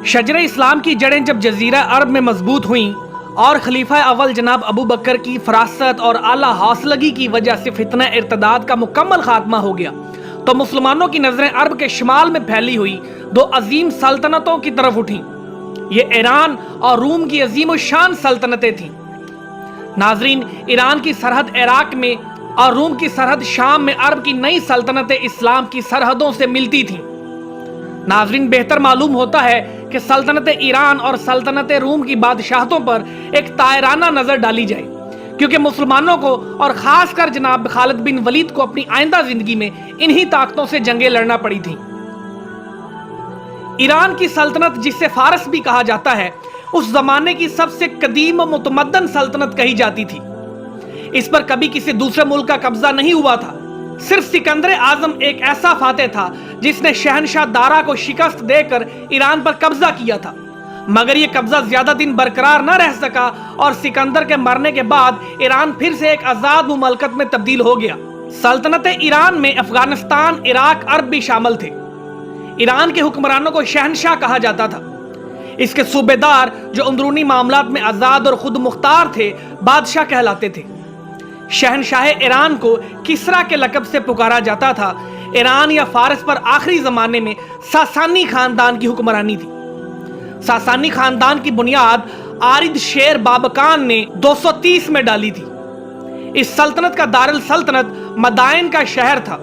शजर इस्लाम की जड़ें जब जजीरा अरब में मजबूत हुईं और खलीफा अव्वल जनाब अबू बकर की फरासत और आला हौसलगी की वजह से फितना इर्तदाद का मुकम्मल खात्मा हो गया, तो मुसलमानों की नजरें अरब के शिमाल में फैली हुई दो अजीम सल्तनतों की तरफ उठी। ये ईरान और रूम की अजीम शान सल्तनतें थीं। नाजरीन, ईरान की सरहद इराक में और रूम की सरहद शाम में अरब की नई सल्तनतें इस्लाम की सरहदों से मिलती थीं। नाजरीन, बेहतर मालूम होता है कि सल्तनत ईरान और सल्तनत रूम की बादशाहतों पर एक तायराना नजर डाली जाए, क्योंकि मुसलमानों को और खासकर जनाब खालिद बिन वलीद को अपनी आइंदा जिंदगी में इन्हीं ताकतों से जंगें लड़ना पड़ी थी। ईरान की सल्तनत, जिसे फारस भी कहा जाता है, उस जमाने की सबसे कदीम और मुतमद्दन सल्तनत कही जाती थी। इस पर कभी किसी दूसरे मुल्क का कब्जा नहीं हुआ था। सिर्फ सिकंदर आजम एक ऐसा फातेह था जिसने शहनशाह दारा को शिकस्त देकर ईरान पर कब्जा किया था, मगर यह कब्जा ज्यादा दिन बरकरार न रह सका और सिकंदर के मरने के बाद ईरान फिर से एक आजाद मुमलकत में तब्दील हो गया। सल्तनत ईरान में अफगानिस्तान, इराक, अरब भी शामिल थे। ईरान के हुक्मरानों को शहनशाह कहा जाता था। इसके सूबेदार, जो अंदरूनी मामलात में आजाद और खुद मुख्तार थे, बादशाह कहलाते थे। शहनशाह ईरान को किसरा के लक़ब से पुकारा जाता था। ईरान या फारस पर आखिरी जमाने में सासानी खानदान की हुक्मरानी थी। सासानी खानदान की बुनियाद आरिद शेर बाबकान ने 230 में डाली थी। इस सल्तनत का दारुल सल्तनत मदाइन का शहर था।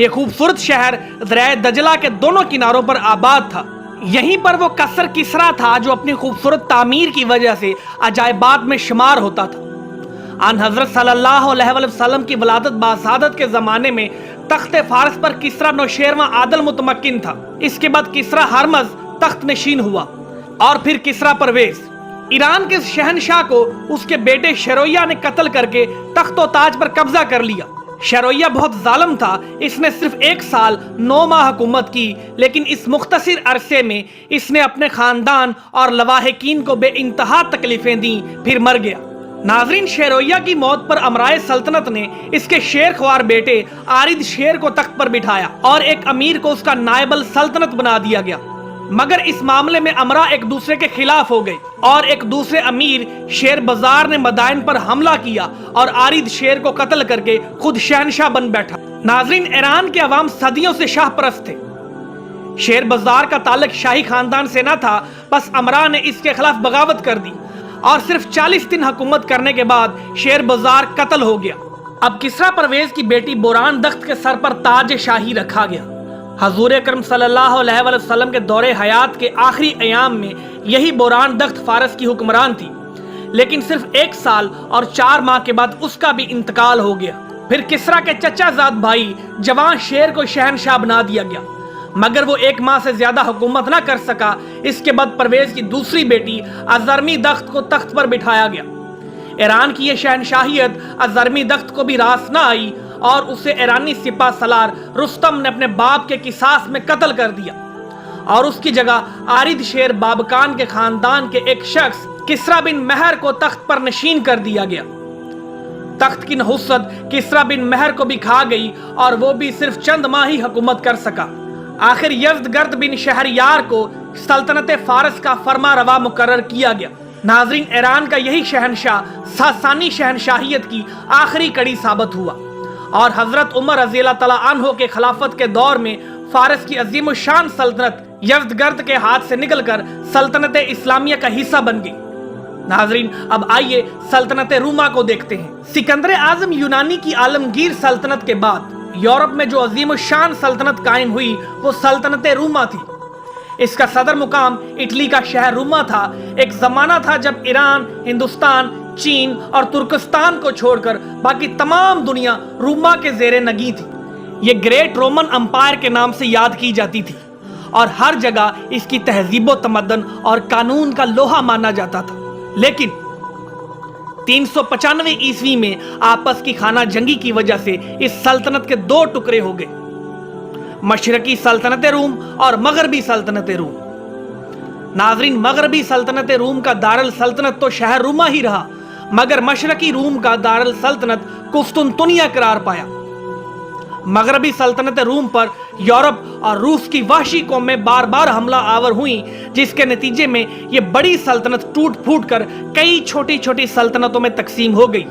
यह खूबसूरत शहर दरिया दजला के दोनों किनारों पर आबाद था। यहीं पर वो कसर किसरा था जो अपनी खूबसूरत तामीर की वजह से अजायबात में शुमार होता था। आन हजरत सल्लल्लाहु अलैहि वसल्लम की वलादत बासादत के जमाने में तख्त फारस पर किसरा नौशेरवा आदल मुतमक्किन था। इसके बाद किसरा हरमज तख्त नशीन हुआ और फिर किसरा परवेज। ईरान के शहनशाह को उसके बेटे शरोया ने कत्ल करके तख्तो ताज पर कब्जा कर लिया। शरोया बहुत जालिम था। इसने सिर्फ 1 साल 9 माह हुकूमत की, लेकिन इस मुख्तसिर अरसे में इसने अपने खानदान और लवाहिकीन को बेइंतहा तकलीफें दी, फिर मर गया। नाजरीन, शेरोया की मौत पर अमराए सल्तनत ने इसके शेर ख्वार बेटे आरिद शेर को तख्त पर बिठाया और एक अमीर को उसका नायबल सल्तनत बना दिया गया। मगर इस मामले में अमरा एक दूसरे के खिलाफ हो गई और एक दूसरे अमीर शेर बाजार ने मदाइन पर हमला किया और आरिद शेर को कत्ल करके खुद शहनशाह बन बैठा। नाजरीन, ईरान के अवाम सदियों से शाह परस्त थे। शेर बाजार का ताल्लुक शाही खानदान से न था, बस अमरा ने इसके खिलाफ बगावत कर दी और सिर्फ 40 दिन हुकूमत करने के बाद शेर बाजार कत्ल हो गया। अब किसरा परवेज की बेटी बोरान दख्त के सर पर ताज शाही रखा गया। हजूर अकरम सल्लल्लाहु अलैहि वसल्लम के दौरे हयात के आखिरी अयाम में यही बोरान दख्त फारस की हुक्मरान थी, लेकिन सिर्फ 1 साल और 4 माह के बाद उसका भी इंतकाल हो गया। फिर किसरा के चचाजाद भाई जवान शेर को शहनशाह बना दिया गया, मगर वो 1 माह से ज्यादा हुकूमत ना कर सका। इसके बाद परवेज की दूसरी बेटी अजरमी दख्त को तख्त पर बिठाया गया। ईरान की यह शहनशाहियत अजरमी दख्त को भी रास ना आई और उसे ईरानी सिपा सलार रुस्तम ने अपने बाप के किसास में कत्ल कर दिया और उसकी जगह आरिद शेर बाबकान के खानदान के एक शख्स किसरा बिन महर को तख्त पर नशीन कर दिया गया। तख्त की नहुसत किसरा बिन महर को भी खा गई और वो भी सिर्फ चंद माह ही हुकूमत कर सका। आखिर यज़दगर्द बिन शहरयार को सल्तनत फारस का फरमा रवा मुकर्रर किया गया। नाजरीन, ईरान का यही शहनशाह सासानी शहनशाहियत की आखिरी कड़ी साबित हुआ और हजरत उमर रज़ी अल्लाह तआला अन्हो के खिलाफत के दौर में फारस की अजीम शान सल्तनत यज़दगर्द के हाथ से निकलकर सल्तनत इस्लामिया का हिस्सा बन गई। नाजरीन, अब आइए सल्तनत रूमा को देखते हैं। सिकंदर आजम यूनानी की आलमगीर सल्तनत के बाद यूरोप में जो अजीम शान सल्तनत कायम हुई वो सल्तनत रूमा थी। इसका सदर मुकाम इटली का शहर रूमा था। एक जमाना था जब ईरान, हिंदुस्तान, चीन और तुर्कस्तान को छोड़कर बाकी तमाम दुनिया रूमा के जेरे नगी थी। ये ग्रेट रोमन अंपायर के नाम से याद की जाती थी और हर जगह इसकी तहजीब व तमद्दन और कानून का लोहा माना जाता था। लेकिन 395 ईस्वी में आपस की खाना जंगी की वजह से इस सल्तनत के 2 टुकड़े हो गए, मशरकी सल्तनत रूम और मगरबी सल्तनत रूम। नाजरीन, मगरबी सल्तनत रूम का दारुल सल्तनत तो शहर रूमा ही रहा, मगर मशरकी रूम का दारुल सल्तनत कुस्तुनतुनिया करार पाया। मगरबी सल्तनत रूम पर यूरोप और रूस की वहशी कौमें बार बार हमला आवर हुई, जिसके नतीजे में ये बड़ी सल्तनत टूट फूट कर कई छोटी छोटी सल्तनतों में तकसीम हो गई।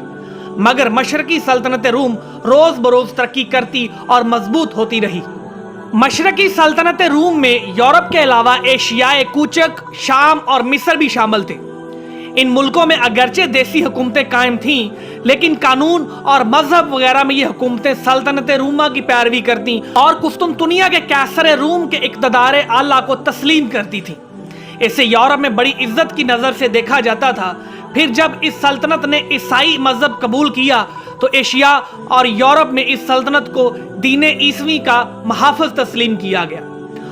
मगर मशरकी सल्तनत रूम रोज बरोज तरक्की करती और मजबूत होती रही। मशरकी सल्तनत रूम में यूरोप के अलावा एशियाई कूचक, शाम और मिस्र भी शामिल थे। इन मुल्कों में अगरचे देसी हुकूमतें कायम थीं, लेकिन कानून और मजहब वगैरह में ये हुकूमतें सल्तनत रूमा की पैरवी करती और कुस्तुनतुनिया के कैसर रूम के इक़्तिदार आला को तस्लीम करती थी। इसे यूरोप में बड़ी इज्जत की नज़र से देखा जाता था। फिर जब इस सल्तनत ने ईसाई मजहब कबूल किया तो एशिया और यूरोप में इस सल्तनत को दीन ईसवी का मुहाफ़िज़ तस्लीम किया गया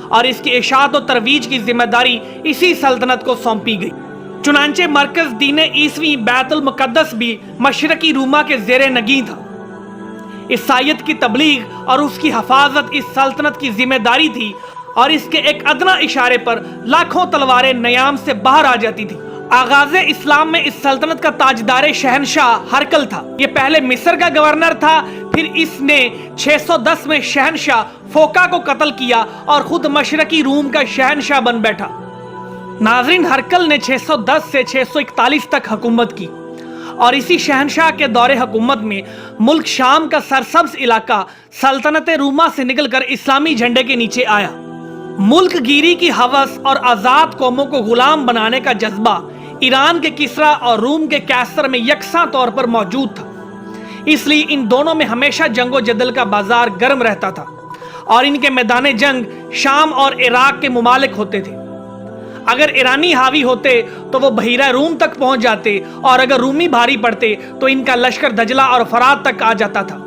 और इसकी इशाअत और तरवीज की जिम्मेदारी इसी सल्तनत को सौंपी गई। चुनांचे मरकज दीन ईसवी बैतुल मुक़द्दस भी मशरकी रूमा के ज़ेरे नगी था। ईसाईयत की तबलीग और उसकी हिफाजत इस सल्तनत की जिम्मेदारी थी और इसके एक अदना इशारे पर लाखों तलवारें नयाम से बाहर आ जाती थी। आगाज़े इस्लाम में इस सल्तनत का ताजदार शहनशाह हरकल था। ये पहले मिस्र का गवर्नर था, फिर इसने 610 में शहनशाह फोका को कत्ल किया और खुद मशरकी रूम का शहनशाह बन बैठा। नाज़रीन, हरकल ने 610 से 641 तक हुकूमत की और इसी शहनशाह के दौरे हुकूमत में मुल्क शाम का सरसब्ज इलाका सल्तनत रूमा से निकलकर इस्लामी झंडे के नीचे आया। मुल्क गिरी की हवस और आज़ाद कौमों को गुलाम बनाने का जज्बा ईरान के किसरा और रूम के कैसर में यकसां तौर पर मौजूद था। इसलिए इन दोनों में हमेशा जंगो जदल का बाजार गर्म रहता था और इनके मैदान जंग शाम और इराक के मुमालिक होते थे। अगर ईरानी हावी होते तो वो बहीरा रूम तक पहुंच जाते और अगर रूमी भारी पड़ते तो इनका लश्कर दजला और फरात तक आ जाता था।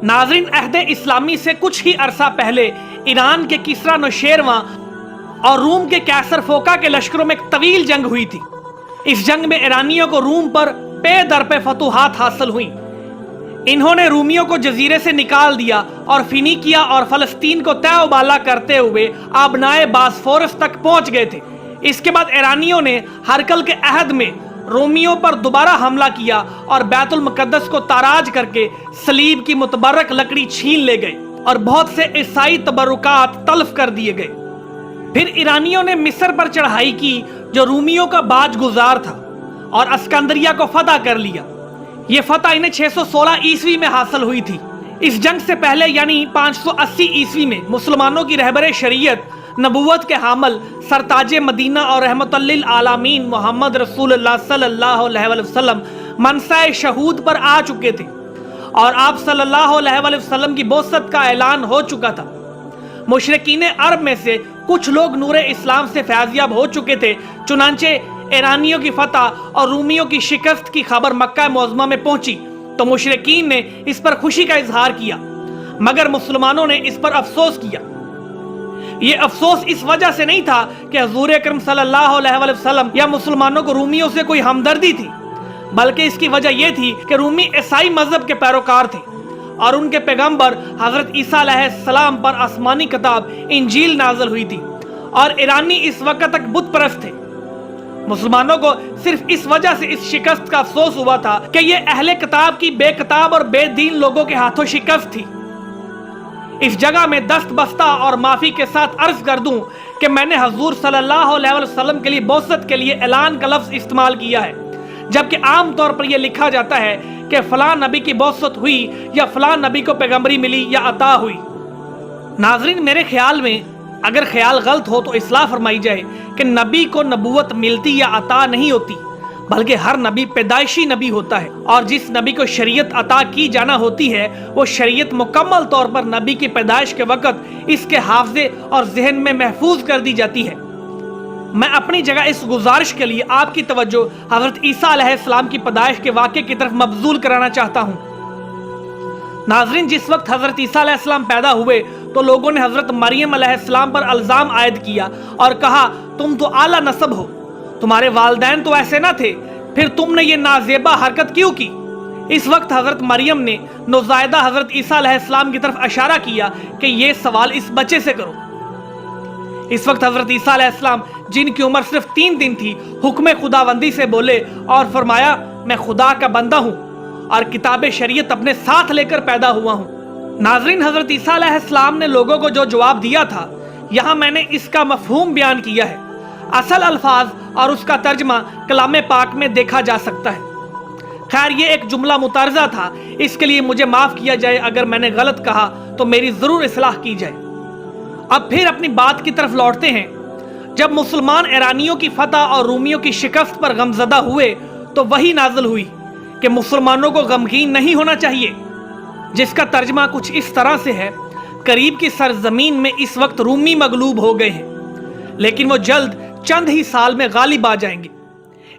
नाज़रीन, अहदे इस्लामी से कुछ ही अरसा पहले ईरान के किसरा नौशेरवां और रूम के कैसर फोका के लश्करों में एक तवील जंग हुई थी। इस जंग में ईरानियों को रूम पर पे दर पे फतूहात हासिल हुई। इन्होंने रूमियों को जजीरे से निकाल दिया और फिनिकिया और फलस्तीन को तय उबाला करते हुए आबनाए बासफोरस तक पहुंच गए थे। इसके बाद ईरानियों ने हरकल के अहद में रोमियों पर दोबारा हमला किया और बैतुल मुक़द्दस को ताराज करके सलीब की मुतबर्रक लकड़ी छीन ले गए और बहुत से ईसाई तबरुकात तल्फ कर दिए गए। फिर ईरानियों ने मिस्र पर चढ़ाई की जो रूमियों का बाज गुजार था और अस्कंदरिया को फतह कर लिया। ये फतह इन्हें 616 ईस्वी में हासिल हुई थी। इस जंग से पहले यानी 580 ईस्वी में मुसलमानों की रहबर शरीयत, नबूवत के हामल, सरताज मदीना और रहमतुल्लिल आलमीन मोहम्मद रसूलुल्लाह सल्लल्लाहु अलैहि वसल्लम मनसाए शहूद पर आ चुके थे और आप सल्लल्लाहु अलैहि वसल्लम की बोसत का ऐलान हो चुका था। मुशरिकीन अरब में से कुछ लोग नूरे इस्लाम से फैज़याब हो चुके थे। चुनांचे ईरानियों की फतह और रूमियों की शिकस्त की खबर मक्का मुअज़्ज़मा में पहुंची तो मुशरिकीन ने इस पर खुशी का इजहार किया, मगर मुसलमानों ने इस पर अफसोस किया। ये अफसोस इस वजह से नहीं था कि हुज़ूर अकरम सल्लल्लाहु अलैहि वसल्लम या मुसलमानों को रूमियों से कोई हमदर्दी थी, बल्कि इसकी वजह यह थी कि रूमी ईसाई मजहब के पैरोकार थे और उनके पैगंबर हजरत ईसा अलैहिस्सलाम पर आसमानी किताब इंजील नाज़िल हुई थी और ईरानी इस वक्त तक बुत परस्त थे। मुसलमानों को सिर्फ इस वजह से इस शिकस्त का अफसोस हुआ था कि ये अहले किताब की बेकिताब और बेदीन लोगों के हाथों शिकस्त थी। इस जगह में दस्त बस्ता और माफी के साथ अर्ज कर दूं कि मैंने हजूर सल्लल्लाहु अलैहि वसल्लम के लिए बोसत के लिए ऐलान का लफ्ज इस्तेमाल किया है, जबकि आम तौर पर यह लिखा जाता है कि फलां नबी की बोसत हुई या फलां नबी को पैगंबरी मिली या अता हुई। नाजरीन, मेरे ख्याल में अगर ख्याल गलत हो तो इस्लाह फरमाई जाए कि नबी को नबूवत मिलती या अता नहीं होती, बल्कि हर नबी पैदाइशी नबी होता है और जिस नबी को शरीयत अता की जाना होती है वो शरीयत मुकम्मल तौर पर नबी की पैदाइश के वक़्त इसके हाफ़ज़े और जहन में महफूज कर दी जाती है। मैं अपनी जगह इस गुजारिश के लिए आपकी तवज्जो हज़रत ईसा अलैहिस्सलाम की पैदाइश के वाक़े की तरफ मबजूल कराना चाहता हूँ। नाजरीन, जिस वक्त हज़रत ईसा अलैहिस्सलाम पैदा हुए तो लोगों ने हज़रत मरियम अलैहिस्सलाम पर इल्ज़ाम आयद किया और कहा, तुम तो आला नस्ब हो, तुम्हारे वालिदैन तो ऐसे ना थे, फिर तुमने ये नाजेबा हरकत क्यों की। इस वक्त हज़रत मरियम ने नौज़ायदा हज़रत ईसा अलैहिस्सलाम की तरफ इशारा किया कि ये सवाल इस बच्चे से करो। इस वक्त हज़रत ईसा अलैहिस्सलाम, जिनकी उम्र सिर्फ 3 दिन थी, हुक्म खुदाबंदी से बोले और फरमाया, मैं खुदा का बंदा हूँ और किताब शरीयत अपने साथ लेकर पैदा हुआ हूँ। नाज़रीन, हज़रत ईसा अलैहिस्सलाम ने लोगों को जो जवाब दिया था, यहाँ मैंने इसका मफहूम बयान किया है। असल अल्फाज और उसका तर्जमा कलाम पाक में देखा जा सकता है। खैर, ये एक जुमला मुतारजा था, इसके लिए मुझे माफ़ किया जाए अगर मैंने गलत कहा तो मेरी ज़रूर इस्लाह की जाए। अब फिर अपनी बात की तरफ लौटते हैं। जब मुसलमान ईरानियों की फतह और रूमियों की शिकस्त पर गमज़दा हुए तो वही नाज़िल हुई कि मुसलमानों को गमगीन नहीं होना चाहिए, जिसका तर्जमा कुछ इस तरह से है, करीब की सरजमीन में इस वक्त रूमी मगलूब हो गए हैं, लेकिन वो जल्द चंद ही साल में गालिब आ जाएंगे।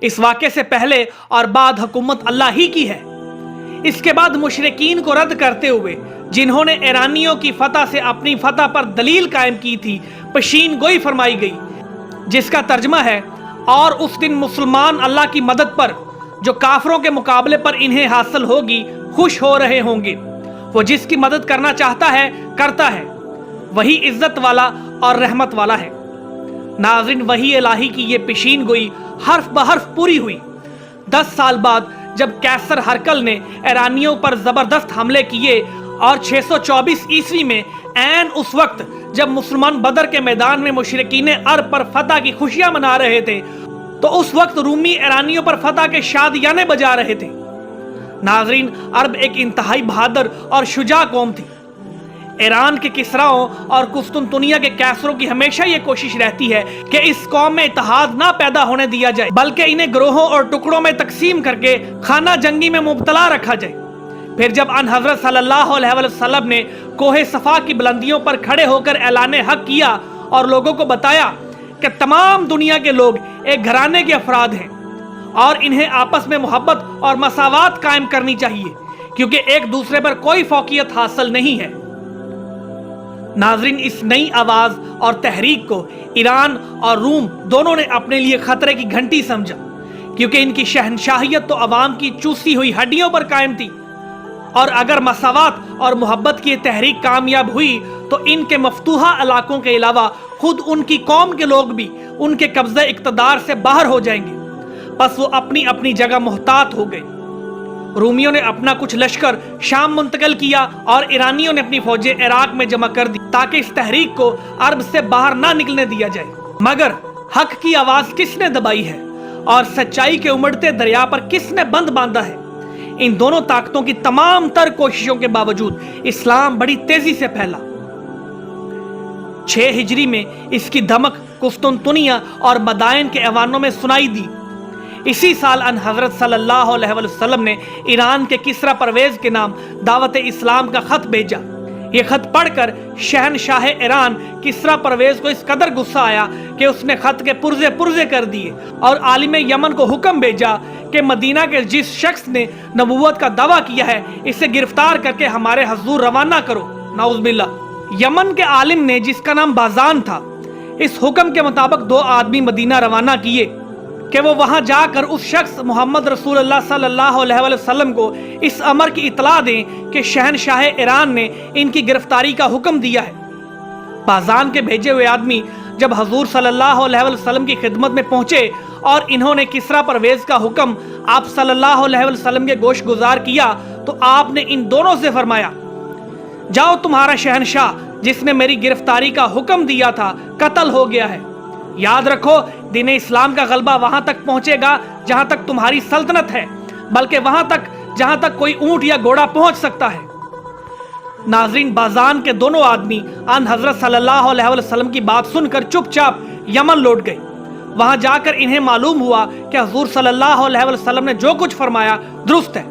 इस वाक़े से पहले और बाद हुकूमत अल्लाह ही की है। इसके बाद मुशरिकीन को रद्द करते हुए जिन्होंने ईरानियों की फतह से अपनी फतह पर दलील कायम की थी, पेशीन गोई फरमाई गई, जिसका तर्जमा है, और उस दिन मुसलमान अल्लाह की मदद पर जो काफरों के मुकाबले पर इन्हें हासिल होगी खुश हो रहे होंगे। वो जिसकी मदद करना चाहता है करता है, वही इज्जत वाला और रहमत वाला है। नाज़रीन, वही इलाही की ये पेशीन गोई हर्फ बहर्फ पूरी हुई। 10 साल बाद जब कैसर हरकल ने ईरानियों पर जबरदस्त हमले किए और 624 ईस्वी में ऐन उस वक्त जब मुसलमान बदर के मैदान में मुशरिकीन अरब पर फतह की खुशियां मना रहे थे, तो उस वक्त रूमी ईरानियों पर फतह के शादियाने बजा रहे थे। नाज़रीन, अरब एक इंतहाई बहादुर और शुजा कौम थी। ईरान के किसराओं और कुस्तुनतुनिया के कैसरों की हमेशा ये कोशिश रहती है कि इस कौम में इत्तेहाद ना पैदा होने दिया जाए, बल्कि इन्हें ग्रोहों और टुकड़ों में तकसीम करके खाना जंगी में मुब्तला रखा जाए। फिर जब अन हज़रत सल्लल्लाहु अलैहि वसल्लम ने कोहे सफा की बुलंदियों पर खड़े होकर ऐलाने हक किया और लोगों को बताया कि तमाम दुनिया के लोग एक घराने के अफराद हैं और इन्हें आपस में मोहब्बत और मसावात कायम करनी चाहिए, क्योंकि एक दूसरे पर कोई फौकियत हासिल नहीं है। नाज़रीन, इस नई आवाज़ और तहरीक को ईरान और रूम दोनों ने अपने लिए खतरे की घंटी समझा, क्योंकि इनकी शहनशाहियत तो अवाम की चूसी हुई हड्डियों पर कायम थी, और अगर मसावात और मोहब्बत की तहरीक कामयाब हुई तो इनके मफतूहा इलाकों के अलावा खुद उनकी कौम के लोग भी उनके कब्ज़े इक़्तिदार से बाहर हो जाएंगे। बस वो अपनी अपनी जगह मोहतात हो गए। रूमियों ने अपना कुछ लश्कर शाम मुंतकिल किया और ईरानियों ने अपनी फौजें इराक में जमा कर दी, ताकि इस तहरीक को अरब से बाहर ना निकलने दिया जाए। मगर हक की आवाज़ किसने दबाई है और सच्चाई के उमड़ते दरिया पर किसने बंद बांधा है? इन दोनों ताकतों की तमाम तर कोशिशों के बावजूद इस्लाम बड़ी तेजी से फैला। 6 हिजरी में इसकी धमक कुस्तुनतुनिया और मदाइन के ऐवानों में सुनाई दी। इसी साल अन हज़रत सल्लल्लाहु अलैहि वसल्लम ने ईरान के किसरा परवेज के नाम दावत इस्लाम का खत भेजा। ये खत पढ़कर शहनशाह ईरान किसरा परवेज को इस कदर गुस्सा आया कि उसने खत के पुर्जे पुर्जे कर दिए और आलिम यमन को हुक्म भेजा कि मदीना के जिस शख्स ने नबूवत का दावा किया है, इसे गिरफ्तार करके हमारे हजूर रवाना करो। नाउज़ुबिल्लाह। यमन के आलिम ने, जिसका नाम बाजान था, इस हुक्म के मुताबिक 2 आदमी मदीना रवाना किए कि वो वहां जाकर उस शख्स मोहम्मद रसूलुल्लाह सल्लल्लाहु अलैहि वसल्लम को इस अमर की इतला दें कि शहनशाह ईरान ने इनकी गिरफ्तारी का हुक्म दिया है। बाजान के भेजे हुए आदमी जब हजूर सल्लल्लाहु अलैहि वसल्लम की खिदमत में पहुंचे और इन्होंने किसरा परवेज का हुक्म आप सल्लल्लाहु अलैहि वसल्लम के गोश गुजार किया, तो आपने इन दोनों से फरमाया, जाओ, तुम्हारा शहनशाह जिसने मेरी गिरफ्तारी का हुक्म दिया था कत्ल हो गया है। याद रखो, दीन इस्लाम का गलबा वहां तक पहुंचेगा जहां तक तुम्हारी सल्तनत है, बल्कि वहां तक जहां तक कोई ऊंट या घोड़ा पहुंच सकता है। नाज़रीन, बाजान के दोनों आदमी अन हज़रत सल्लल्लाहु अलैहि वसल्लम की बात सुनकर चुपचाप यमन लौट गए। वहां जाकर इन्हें मालूम हुआ कि हजूर सल्लल्लाहु अलैहि वसल्लम ने जो कुछ फरमाया दुरुस्त है।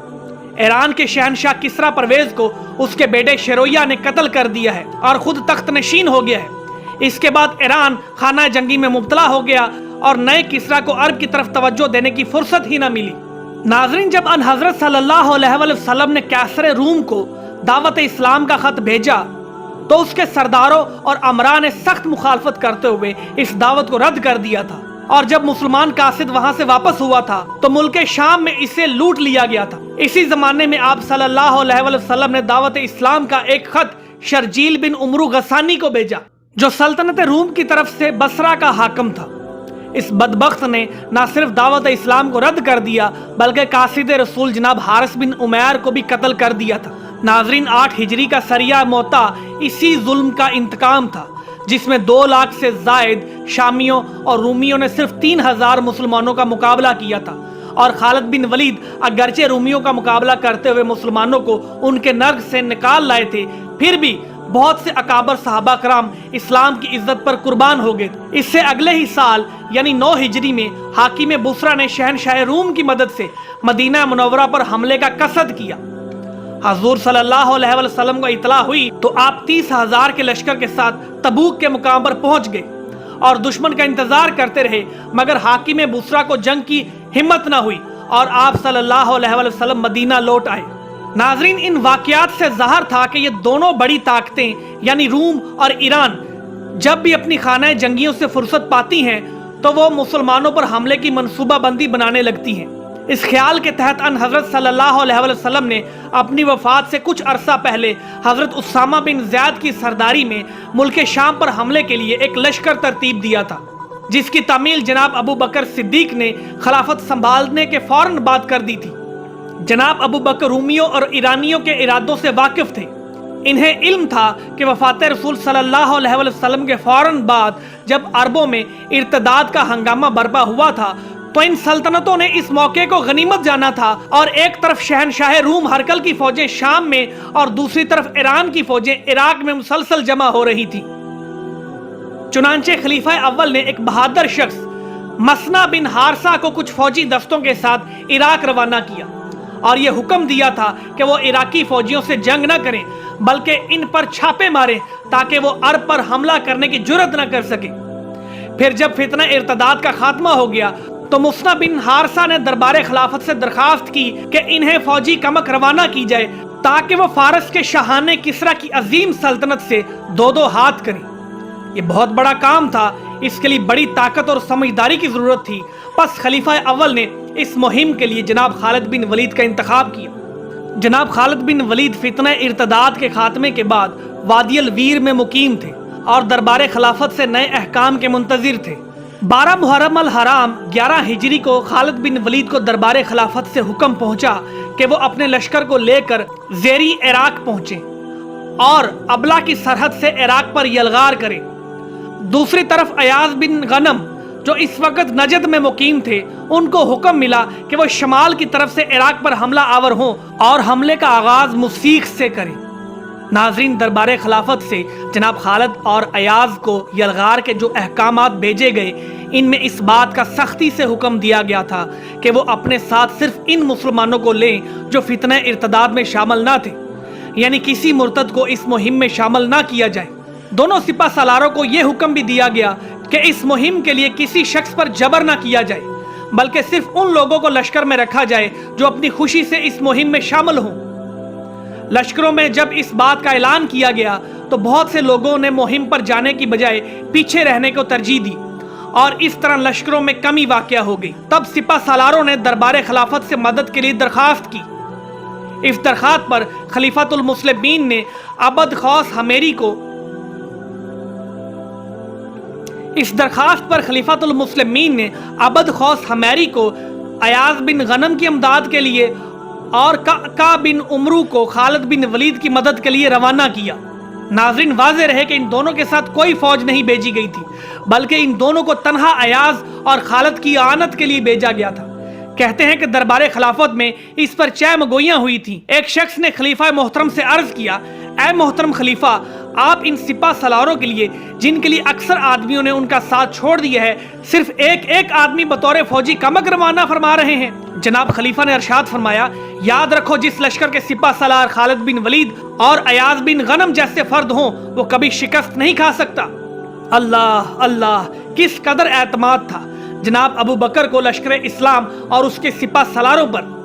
ईरान के शहनशाह किसरा परवेज को उसके बेटे शेरोया ने कत्ल कर दिया है और खुद तख्त नशीन हो गया है। इसके बाद ईरान खाना जंगी में मुब्तला हो गया और नए किसरा को अरब की तरफ तवज्जो देने की फुर्सत ही ना मिली। नाज़रीन, जब अन हज़रत सल्लल्लाहु अलैहि वसल्लम ने कैसर रूम को दावत इस्लाम का खत भेजा, तो उसके सरदारों और अमरा ने सख्त मुखालफत करते हुए इस दावत को रद्द कर दिया था। और जब मुसलमान कासिद वहां से वापस हुआ था तो मुल्क शाम में इसे लूट लिया गया था। इसी जमाने में आप सल्लल्लाहु अलैहि वसल्लम ने दावत इस्लाम का एक खत शर्जील बिन उमरू गसानी को भेजा, जो सल्तनत रूम की तरफ से बसरा का हाकिम था। इस बदबख्त ने न सिर्फ दावत इस्लाम को रद्द कर दिया, बल्कि कासिद रसूल जनाब हारिस बिन उमैर को भी कत्ल कर दिया था। नाजरीन 8 हिजरी का सरिया मोता इसी जुल्म का इंतकाम था, जिसमें 2 लाख से जायद शामियों और रूमियों ने सिर्फ 3000 मुसलमानों का मुकाबला किया था। और खालिद बिन वलीद अगरचे रूमियों का मुकाबला करते हुए मुसलमानों को उनके नर्क से निकाल लाए थे, फिर भी बहुत से अकाबर सहाबा कराम इस्लाम की इज्जत पर कुर्बान हो गए। इससे अगले ही साल यानी 9 हिजरी में हाकिम बुसरा ने शहनशाह रूम की मदद से मदीना मुनव्वरा पर हमले का कसद किया। हजूर सल्लल्लाहु अलैहि वसल्लम को इतला हुई तो आप 30,000 के लश्कर के साथ तबूक के मुकाम पर पहुंच गए और दुश्मन का इंतजार करते रहे, मगर हाकिम बुसरा को जंग की हिम्मत न हुई और आप सल्लल्लाहु अलैहि वसल्लम मदीना लौट आए। नाजरीन, इन वाकयात से ज़ाहिर था कि ये दोनों बड़ी ताकतें यानी रूम और ईरान जब भी अपनी खाना जंगियों से फुर्सत पाती हैं तो वो मुसलमानों पर हमले की मंसूबाबंदी बनाने लगती हैं। इस ख्याल के तहत अन हज़रत सल्लल्लाहु अलैहि वसल्लम ने अपनी वफ़ात से कुछ अरसा पहले हज़रत उसामा बिन ज़ैद की सरदारी में मुल्क शाम पर हमले के लिए एक लश्कर तरतीब दिया था, जिसकी तामील जनाब अबू बकर सिद्दीक ने खिलाफत संभालने के फौरन बाद कर दी थी। जनाब अबू बकर रूमियों और ईरानियों के इरादों से वाकिफ थे। इन्हें इल्म था कि वफ़ात रसूल सल्लल्लाहु अलैहि वसल्लम के फौरन बाद जब अरबों में इर्तदाद का हंगामा बर्पा हुआ था तो इन सल्तनतों ने इस मौके को गनीमत जाना था और एक तरफ शहनशाह रूम हरकल की फौजें शाम में और दूसरी तरफ ईरान की फौजें इराक में मुसलसल जमा हो रही थी। चुनांचे खलीफा अव्वल ने एक बहादुर शख्स मसना बिन हारसा को कुछ फौजी दस्तों के साथ इराक रवाना किया और यह हुक्म दिया था कि वो इराकी फौजियों से जंग न करें बल्कि इन पर छापे मारें ताकि वो अरब पर हमला करने की जुर्रत न कर सके। फिर जब फितना इर्तदाद का खात्मा हो गया तो मुसना बिन हारसा ने दरबार खिलाफत से दरखास्त की कि इन्हें फौजी कमक रवाना की जाए ताकि वो फारस के शाहाने किसरा की अजीम सल्तनत से 2-2 हाथ करें। ये बहुत बड़ा काम था, इसके लिए बड़ी ताकत और समझदारी की जरूरत थी। बस खलीफा अव्वल ने इस मुहिम के लिए जनाब खालिद बिन वलीद का इंतखाब किया। जनाब खालिद बिन वलीद फितना इर्तदाद के खात्मे के बाद वादियल वीर में मुकीम थे और दरबार खिलाफत से नए अहकाम के मुंतजिर थे। 12 मुहर्रम अल हराम 11 हिजरी को खालिद बिन वलीद को दरबार खिलाफत से हुक्म पहुंचा कि वो अपने लश्कर को लेकर ज़ेरी इराक पहुंचे और अबला की सरहद से इराक पर यलगार करें। दूसरी तरफ अयाज बिन गनम जो इस वक्त नजद में मुकीम थे, उनको हुक्म मिला कि वो शमाल की तरफ से इराक पर हमला आवर हों और हमले का आगाज मुसीख से करें। नाजरीन, दरबार खिलाफत से जनाब खालिद और अयाज को यलगार के जो अहकामात भेजे गए, इनमें इस बात का सख्ती से हुक्म दिया गया था कि वो अपने साथ सिर्फ इन मुसलमानों को लें जो फितना इर्तदाद में शामिल ना थे, यानी किसी मुर्तद को इस मुहिम में शामिल ना किया जाए। दोनों सिपा सालारों को यह हुक्म भी दिया गया कि इस मुहिम के लिए किसी शख्स पर जबर ना किया जाए, बल्कि सिर्फ उन लोगों को लश्कर में रखा जाए जो अपनी खुशी से इस मुहिम में शामिल हों। लश्करों में जब इस बात का ऐलान किया गया तो बहुत से लोगों ने मुहिम पर जाने की बजाय पीछे रहने को तरजीह दी और इस तरह लश्करों में कमी वाक़या हो गई। तब सिपा सालारों ने दरबार खिलाफत से मदद के लिए दरखास्त की। इस दरखास्त पर खलीफातुल मुस्लिमीन ने अबद खौस हमेरी को अयाज बिन गनम की इमदाद के लिए और का बिन उमरू को खालिद बिन वलीद की मदद के लिए रवाना किया। नाज़रीन, वाज़ेह रहे कि इन दोनों के साथ कोई फौज नहीं भेजी गई थी, बल्कि इन दोनों को तन्हा अयाज और खालिद की आनत के लिए भेजा गया था। कहते हैं कि दरबार खिलाफत में इस पर चैम गोइयां हुई थी। एक शख्स ने खलीफा मोहतरम से अर्ज किया, ऐ मोहतरम खलीफा, आप इन सिपा सलारों के लिए जिनके लिए अक्सर आदमियों ने उनका साथ छोड़ दिया है, सिर्फ एक आदमी बतौर फौजी कमक रवाना फरमा रहे हैं। जनाब खलीफा ने इरशाद फरमाया, याद रखो जिस लश्कर के सिपा सलार खालिद बिन वलीद और अयाज बिन गनम जैसे फर्द हों वो कभी शिकस्त नहीं खा सकता। अल्लाह अल्लाह, किस कदर एतमाद था जनाब अबू बकर को लश्कर इस्लाम और उसके सिपा सलारों पर।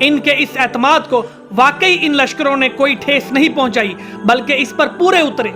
इनके इस एतमाद को वाकई इन लश्करों ने कोई ठेस नहीं पहुंचाई, बल्कि इस पर पूरे उतरे।